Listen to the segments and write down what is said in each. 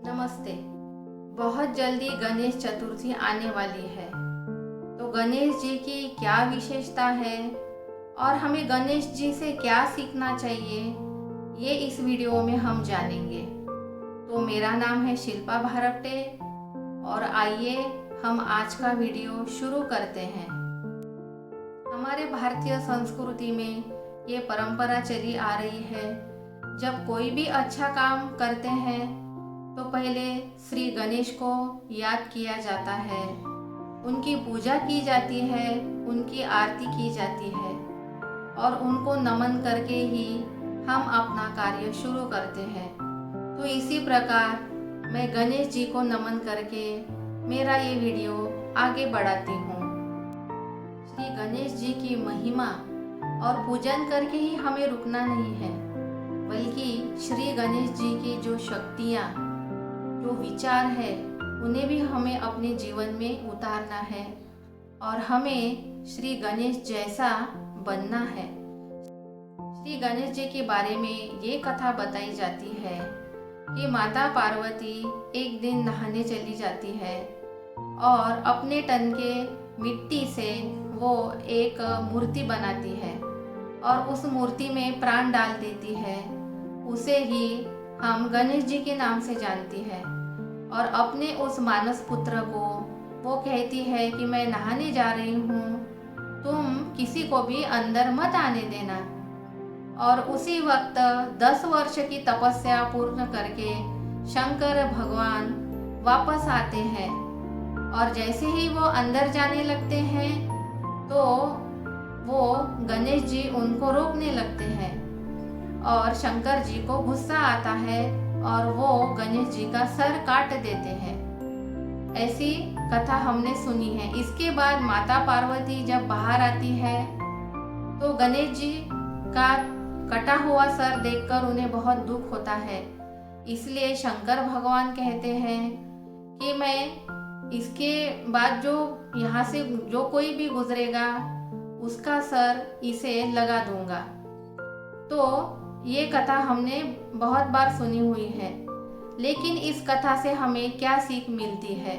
नमस्ते। बहुत जल्दी गणेश चतुर्थी आने वाली है। तो गणेश जी की क्या विशेषता है और हमें गणेश जी से क्या सीखना चाहिए, ये इस वीडियो में हम जानेंगे। तो मेरा नाम है शिल्पा भारपटे और आइए हम आज का वीडियो शुरू करते हैं। हमारे भारतीय संस्कृति में ये परंपरा चली आ रही है, जब कोई भी अच्छा काम करते हैं तो पहले श्री गणेश को याद किया जाता है, उनकी पूजा की जाती है, उनकी आरती की जाती है और उनको नमन करके ही हम अपना कार्य शुरू करते हैं। तो इसी प्रकार मैं गणेश जी को नमन करके मेरा ये वीडियो आगे बढ़ाती हूँ। श्री गणेश जी की महिमा और पूजन करके ही हमें रुकना नहीं है, बल्कि श्री गणेश जी की जो शक्तियाँ, जो विचार है, उन्हें भी हमें अपने जीवन में उतारना है और हमें श्री गणेश जैसा बनना है। श्री गणेश जी के बारे में ये कथा बताई जाती है कि माता पार्वती एक दिन नहाने चली जाती है और अपने तन के मिट्टी से वो एक मूर्ति बनाती है और उस मूर्ति में प्राण डाल देती है। उसे ही हम गणेश जी के नाम से जानती है और अपने उस मानस पुत्र को वो कहती है कि मैं नहाने जा रही हूँ, तुम किसी को भी अंदर मत आने देना। और उसी वक्त 10 वर्ष की तपस्या पूर्ण करके शंकर भगवान वापस आते हैं और जैसे ही वो अंदर जाने लगते हैं तो वो गणेश जी उनको रोकने लगते हैं और शंकर जी को गुस्सा आता है और वो गणेश जी का सर काट देते हैं। ऐसी कथा हमने सुनी है। इसके बाद माता पार्वती जब बाहर आती है तो गणेश जी का कटा हुआ सर देखकर उन्हें बहुत दुख होता है। इसलिए शंकर भगवान कहते हैं कि मैं इसके बाद जो यहाँ से जो कोई भी गुजरेगा उसका सर इसे लगा दूंगा। तो ये कथा हमने बहुत बार सुनी हुई है, लेकिन इस कथा से हमें क्या सीख मिलती है?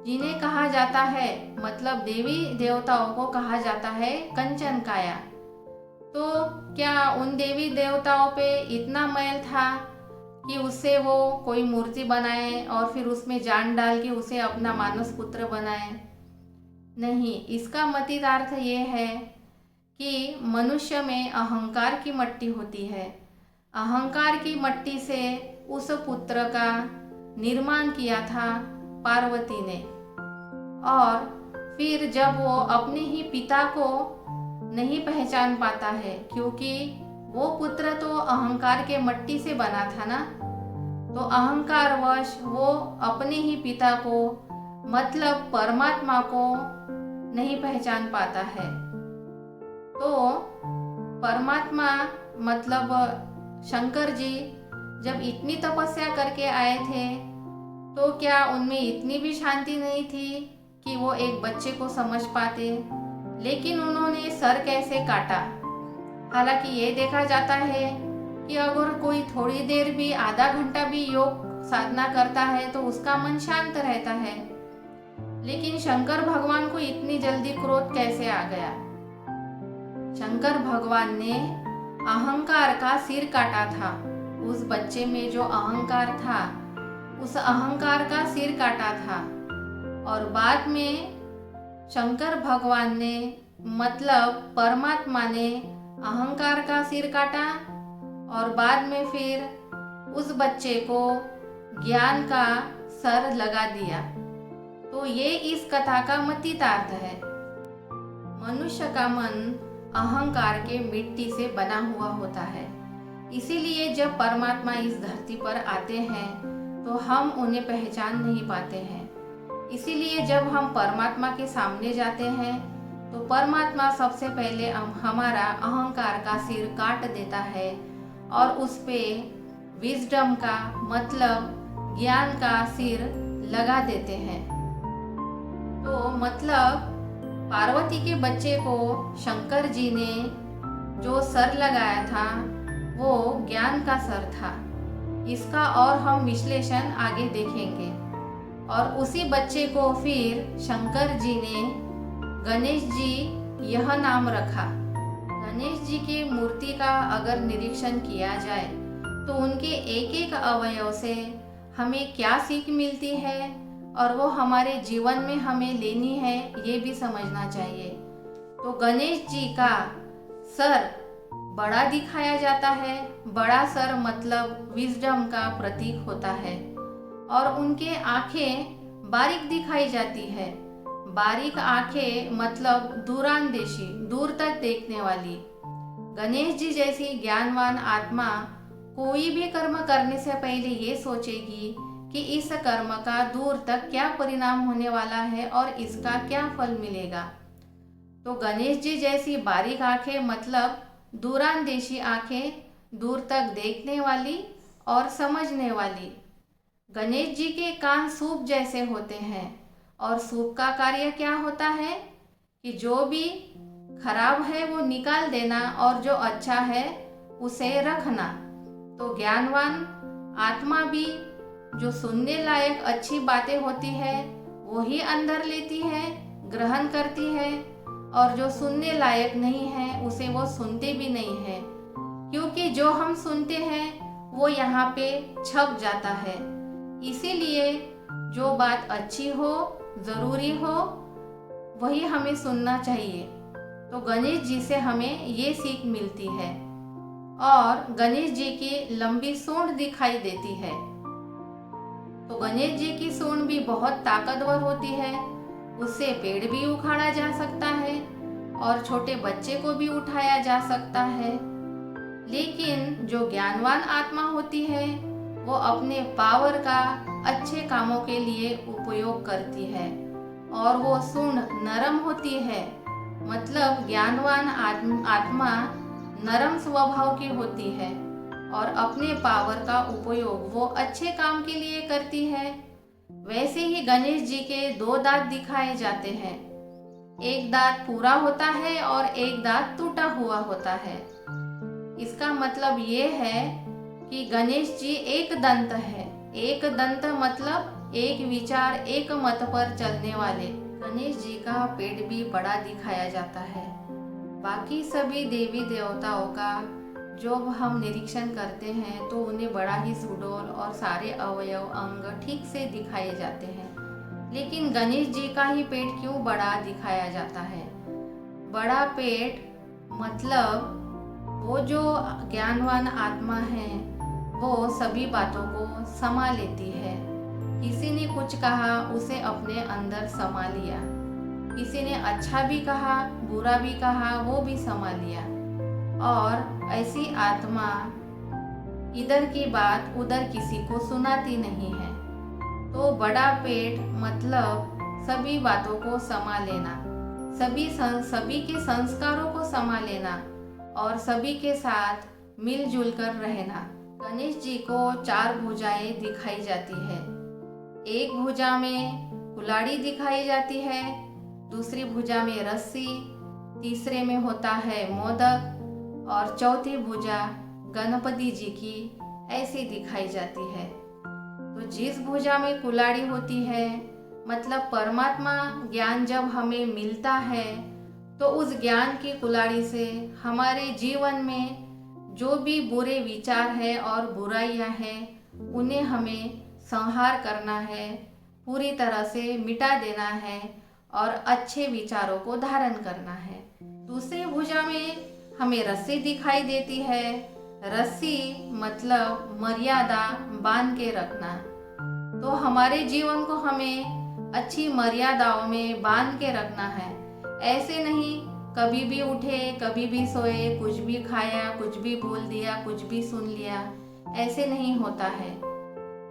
जिन्हें कहा जाता है, मतलब देवी देवताओं को कहा जाता है कंचन काया, तो क्या उन देवी देवताओं पे इतना मैल था कि उससे वो कोई मूर्ति बनाए और फिर उसमें जान डाल के उसे अपना मानस पुत्र बनाए? नहीं, इसका मतितार्थ ये है कि मनुष्य में अहंकार की मट्टी होती है। अहंकार की मट्टी से उस पुत्र का निर्माण किया था पार्वती ने और फिर जब वो अपने ही पिता को नहीं पहचान पाता है, क्योंकि वो पुत्र तो अहंकार के मट्टी से बना था ना, तो अहंकारवश वो अपने ही पिता को, मतलब परमात्मा को नहीं पहचान पाता है। तो परमात्मा मतलब शंकर जी जब इतनी तपस्या करके आए थे तो क्या उनमें इतनी भी शांति नहीं थी कि वो एक बच्चे को समझ पाते? लेकिन उन्होंने सर कैसे काटा? हालांकि ये देखा जाता है कि अगर कोई थोड़ी देर भी, आधा घंटा भी योग साधना करता है तो उसका मन शांत रहता है। लेकिन शंकर भगवान को इतनी जल्दी क्रोध कैसे आ गया? शंकर भगवान ने अहंकार का सिर काटा था। उस बच्चे में जो अहंकार था, उस अहंकार का सिर काटा था और बाद में शंकर भगवान ने, मतलब परमात्मा ने, अहंकार का सिर काटा और बाद में फिर उस बच्चे को ज्ञान का सर लगा दिया। तो ये इस कथा का मतितार्थ है। मनुष्य का मन अहंकार के मिट्टी से बना हुआ होता है, इसीलिए जब परमात्मा इस धरती पर आते हैं तो हम उन्हें पहचान नहीं पाते हैं। इसीलिए जब हम परमात्मा के सामने जाते हैं तो परमात्मा सबसे पहले हमारा अहंकार का सिर काट देता है और उस पे विजडम का, मतलब ज्ञान का सिर लगा देते हैं। तो मतलब पार्वती के बच्चे को शंकर जी ने जो सर लगाया था वो ज्ञान का सर था। इसका और हम विश्लेषण आगे देखेंगे। और उसी बच्चे को फिर शंकर जी ने गणेश जी यह नाम रखा। गणेश जी की मूर्ति का अगर निरीक्षण किया जाए तो उनके एक एक अवयव से हमें क्या सीख मिलती है और वो हमारे जीवन में हमें लेनी है, ये भी समझना चाहिए। तो गणेश जी का सर बड़ा दिखाया जाता है। बड़ा सर मतलब विजडम का प्रतीक होता है। और उनके आंखें बारीक दिखाई जाती है। बारीक आंखें मतलब दूरांदेशी, दूर तक देखने वाली। गणेश जी जैसी ज्ञानवान आत्मा कोई भी कर्म करने से पहले ये सोचेगी कि इस कर्म का दूर तक क्या परिणाम होने वाला है और इसका क्या फल मिलेगा। तो गणेश जी जैसी बारीक आंखें मतलब दूरांदेशी आंखें, दूर तक देखने वाली और समझने वाली। गणेश जी के कान सूप जैसे होते हैं और सूप का कार्य क्या होता है कि जो भी खराब है वो निकाल देना और जो अच्छा है उसे रखना। तो ज्ञानवान आत्मा भी जो सुनने लायक अच्छी बातें होती है वही अंदर लेती है, ग्रहण करती है, और जो सुनने लायक नहीं है उसे वो सुनते भी नहीं है, क्योंकि जो हम सुनते हैं वो यहाँ पे छप जाता है। इसीलिए जो बात अच्छी हो, ज़रूरी हो, वही हमें सुनना चाहिए। तो गणेश जी से हमें ये सीख मिलती है। और गणेश जी की लंबी सूंड दिखाई देती है। तो गणेश जी की सूंड भी बहुत ताकतवर होती है। उससे पेड़ भी उखाड़ा जा सकता है और छोटे बच्चे को भी उठाया जा सकता है। लेकिन जो ज्ञानवान आत्मा होती है वो अपने पावर का अच्छे कामों के लिए उपयोग करती है। और वो सूंड नरम होती है, मतलब ज्ञानवान आत्मा नरम स्वभाव की होती है और अपने पावर का उपयोग वो अच्छे काम के लिए करती है। वैसे ही गणेश जी के दो दांत दिखाए जाते हैं। एक दांत पूरा होता है और एक दांत टूटा हुआ होता है। इसका मतलब ये है कि गणेश जी एक दंत है। एक दंत मतलब एक विचार, एक मत पर चलने वाले। गणेश जी का पेट भी बड़ा दिखाया जाता है। बाकी सभी देवी देवताओं का जो हम निरीक्षण करते हैं तो उन्हें बड़ा ही सुडौल और सारे अवयव अंग ठीक से दिखाए जाते हैं। लेकिन गणेश जी का ही पेट क्यों बड़ा दिखाया जाता है? बड़ा पेट मतलब वो जो ज्ञानवान आत्मा है वो सभी बातों को समा लेती है। किसी ने कुछ कहा उसे अपने अंदर समा लिया, किसी ने अच्छा भी कहा, बुरा भी कहा, वो भी समा लिया। और ऐसी आत्मा इधर की बात उधर किसी को सुनाती नहीं है। तो बड़ा पेट मतलब सभी बातों को समा लेना, सभी के संस्कारों को समा लेना और सभी के साथ मिलजुल कर रहना। गणेश जी को 4 भुजाएं दिखाई जाती है। एक भुजा में कुल्हाड़ी दिखाई जाती है, दूसरी भुजा में रस्सी, तीसरे में होता है मोदक और चौथी भुजा गणपति जी की ऐसी दिखाई जाती है। तो जिस भुजा में कुल्हाड़ी होती है मतलब परमात्मा ज्ञान जब हमें मिलता है तो उस ज्ञान की कुल्हाड़ी से हमारे जीवन में जो भी बुरे विचार है और बुराइयां हैं उन्हें हमें संहार करना है, पूरी तरह से मिटा देना है और अच्छे विचारों को धारण करना है। दूसरी भुजा में हमें रस्सी दिखाई देती है। रस्सी मतलब मर्यादा बांध के रखना। तो हमारे जीवन को हमें अच्छी मर्यादाओं में बांध के रखना है। ऐसे नहीं कभी भी उठे, कभी भी सोए, कुछ भी खाया, कुछ भी बोल दिया, कुछ भी सुन लिया, ऐसे नहीं होता है।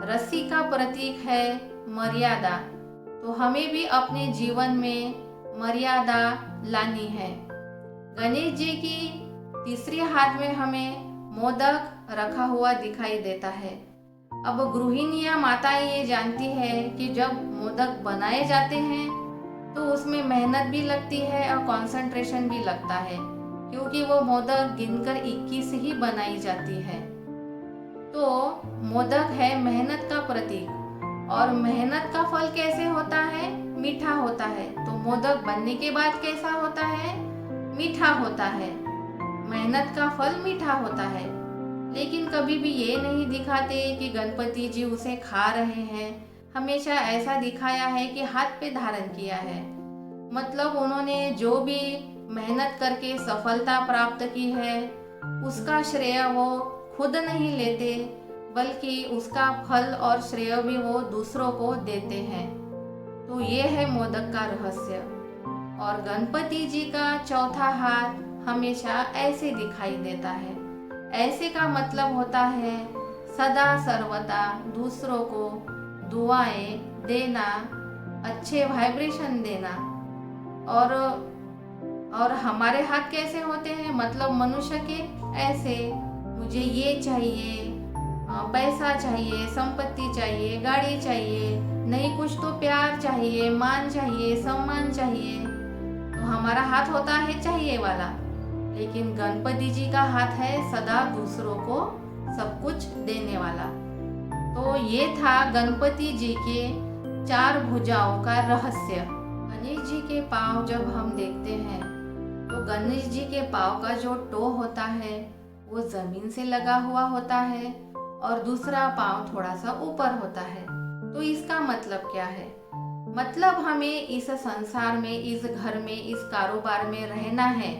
रस्सी का प्रतीक है मर्यादा। तो हमें भी अपने जीवन में मर्यादा लानी है। गणेश जी की तीसरी हाथ में हमें मोदक रखा हुआ दिखाई देता है। अब गृहिणियां माताएं ये जानती है कि जब मोदक बनाए जाते हैं तो उसमें मेहनत भी लगती है और कंसंट्रेशन भी लगता है, क्योंकि वो मोदक गिनकर 21 ही बनाई जाती है। तो मोदक है मेहनत का प्रतीक, और मेहनत का फल कैसे होता है? मीठा होता है। तो मोदक बनने के बाद कैसा होता है? मीठा होता है। मेहनत का फल मीठा होता है। लेकिन कभी भी ये नहीं दिखाते कि गणपति जी उसे खा रहे हैं। हमेशा ऐसा दिखाया है कि हाथ पे धारण किया है। मतलब उन्होंने जो भी मेहनत करके सफलता प्राप्त की है, उसका श्रेय वो खुद नहीं लेते, बल्कि उसका फल और श्रेय भी वो दूसरों को देते हैं। तो ये है मोदक का रहस्य। और गणपति जी का चौथा हाथ हमेशा ऐसे दिखाई देता है। ऐसे का मतलब होता है सदा सर्वदा दूसरों को दुआएं देना, अच्छे वाइब्रेशन देना। और हमारे हाथ कैसे होते हैं? मतलब मनुष्य के ऐसे, मुझे ये चाहिए, पैसा चाहिए, संपत्ति चाहिए, गाड़ी चाहिए, नहीं कुछ तो प्यार चाहिए, मान चाहिए, सम्मान चाहिए। तो हमारा हाथ होता है चाहिए वाला। लेकिन गणपति जी का हाथ है सदा दूसरों को सब कुछ देने वाला। तो ये था गणपति जी के 4 भुजाओं का रहस्य। गणेश जी के पाँव जब हम देखते हैं तो गणेश जी के पाँव का जो टो होता है वो जमीन से लगा हुआ होता है, और दूसरा पाँव थोड़ा सा ऊपर होता है। तो इसका मतलब क्या है? मतलब हमें इस संसार में, इस घर में, इस कारोबार में रहना है।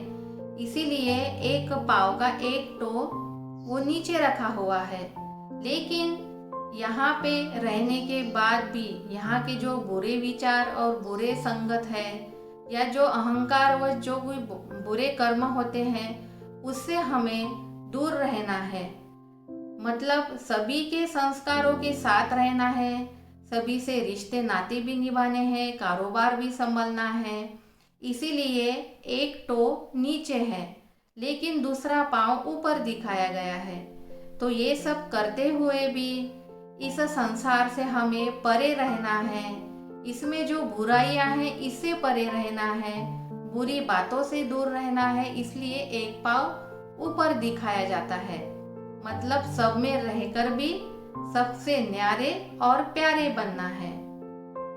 इसीलिए एक पाँव का एक टो वो नीचे रखा हुआ है। लेकिन यहाँ पे रहने के बाद भी यहाँ के जो बुरे विचार और बुरे संगत है, या जो अहंकार व जो कोई बुरे कर्म होते हैं, उससे हमें दूर रहना है। मतलब सभी के संस्कारों के साथ रहना है, सभी से रिश्ते नाते भी निभाने हैं, कारोबार भी संभलना है। इसीलिए एक टो नीचे है, लेकिन दूसरा पाँव ऊपर दिखाया गया है। तो ये सब करते हुए भी इस संसार से हमें परे रहना है। इसमें जो बुराइयां हैं इससे परे रहना है, बुरी बातों से दूर रहना है। इसलिए एक पाँव ऊपर दिखाया जाता है। मतलब सब में रहकर भी सबसे न्यारे और प्यारे बनना है।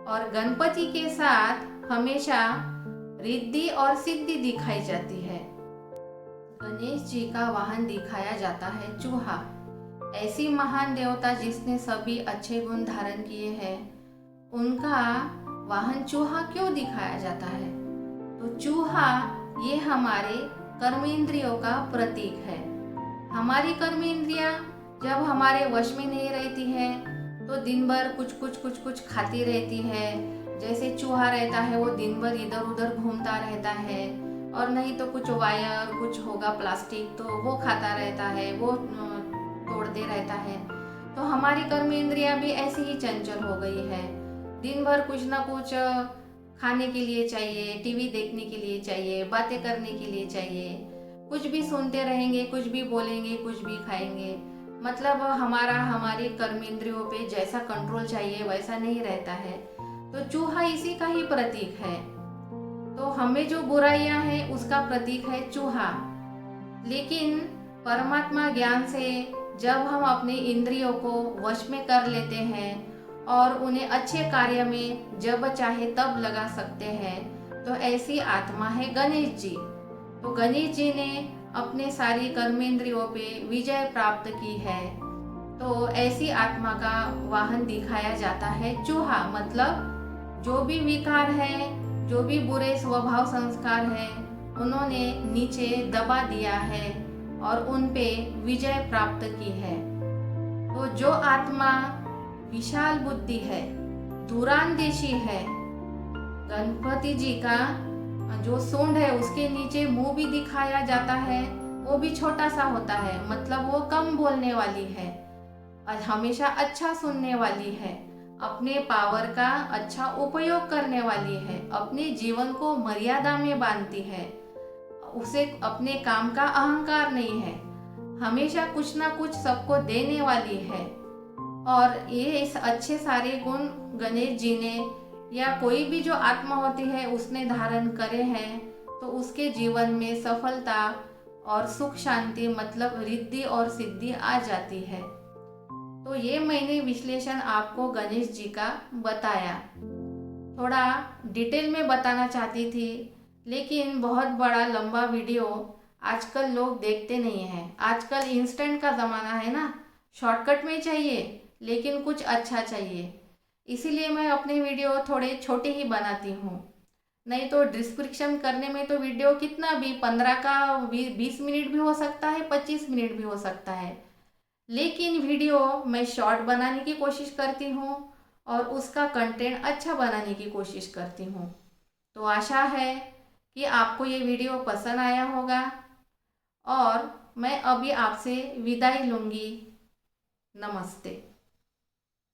और गणपति के साथ हमेशा रिद्धि और सिद्धि दिखाई जाती है। गणेश जी का वाहन दिखाया जाता है चूहा। ऐसी महान देवता जिसने सभी अच्छे गुण धारण किए हैं, उनका वाहन चूहा क्यों दिखाया जाता है? तो चूहा ये हमारे कर्मेंद्रियों का प्रतीक है। हमारी कर्मेंद्रियां जब हमारे वश में नहीं रहती है तो दिन भर कुछ खाती रहती है। जैसे चूहा रहता है वो दिन भर इधर उधर घूमता रहता है, और नहीं तो कुछ वायर कुछ होगा प्लास्टिक तो वो खाता रहता है, वो तोड़ते रहता है। तो हमारी कर्मेंद्रियां भी ऐसी ही चंचल हो गई है। दिन भर कुछ ना कुछ खाने के लिए चाहिए, टीवी देखने के लिए चाहिए, बातें करने के लिए चाहिए, कुछ भी सुनते रहेंगे, कुछ भी बोलेंगे, कुछ भी खाएंगे। मतलब हमारे कर्मेंद्रियों पे जैसा कंट्रोल चाहिए वैसा नहीं रहता है। तो चूहा इसी का ही प्रतीक है। तो हमें जो बुराइयां हैं उसका प्रतीक है चूहा। लेकिन परमात्मा ज्ञान से जब हम अपने इंद्रियों को वश में कर लेते हैं और उन्हें अच्छे कार्य में जब चाहे तब लगा सकते हैं, तो ऐसी आत्मा है गणेश जी। तो गणेश जी ने अपने सारी कर्मेंद्रियों पे विजय प्राप्त की है। तो ऐसी आत्मा का वाहन दिखाया जाता है चूहा। मतलब जो भी विकार है, जो भी बुरे स्वभाव संस्कार है, उन्होंने नीचे दबा दिया है और उन पे विजय प्राप्त की है। तो जो आत्मा विशाल बुद्धि है, दूरांदेशी है, गणपति जी का जो सूंड है उसके नीचे मुंह भी दिखाया जाता है, वो भी छोटा सा होता है। मतलब वो कम बोलने वाली है और हमेशा अच्छा सुनने वाली है, अपने पावर का अच्छा उपयोग करने वाली है, अपने जीवन को मर्यादा में बांधती है, उसे अपने काम का अहंकार नहीं है, हमेशा कुछ ना कुछ सबको देने वाली है। और ये इस अच्छे सारे गुण गणेश जी ने या कोई भी जो आत्मा होती है उसने धारण करे हैं, तो उसके जीवन में सफलता और सुख शांति मतलब रिद्धि और सिद्धि आ जाती है। तो ये मैंने विश्लेषण आपको गणेश जी का बताया। थोड़ा डिटेल में बताना चाहती थी, लेकिन बहुत बड़ा लंबा वीडियो आजकल लोग देखते नहीं हैं। आजकल इंस्टेंट का ज़माना है ना, शॉर्टकट में चाहिए लेकिन कुछ अच्छा चाहिए। इसीलिए मैं अपने वीडियो थोड़े छोटे ही बनाती हूँ। नहीं तो डिस्क्रिप्शन करने में तो वीडियो कितना भी 15 का 20 मिनट भी हो सकता है, 25 मिनट भी हो सकता है। लेकिन वीडियो मैं शॉर्ट बनाने की कोशिश करती हूँ और उसका कंटेंट अच्छा बनाने की कोशिश करती हूँ। तो आशा है कि आपको ये वीडियो पसंद आया होगा और मैं अभी आपसे विदाई लूँगी। नमस्ते।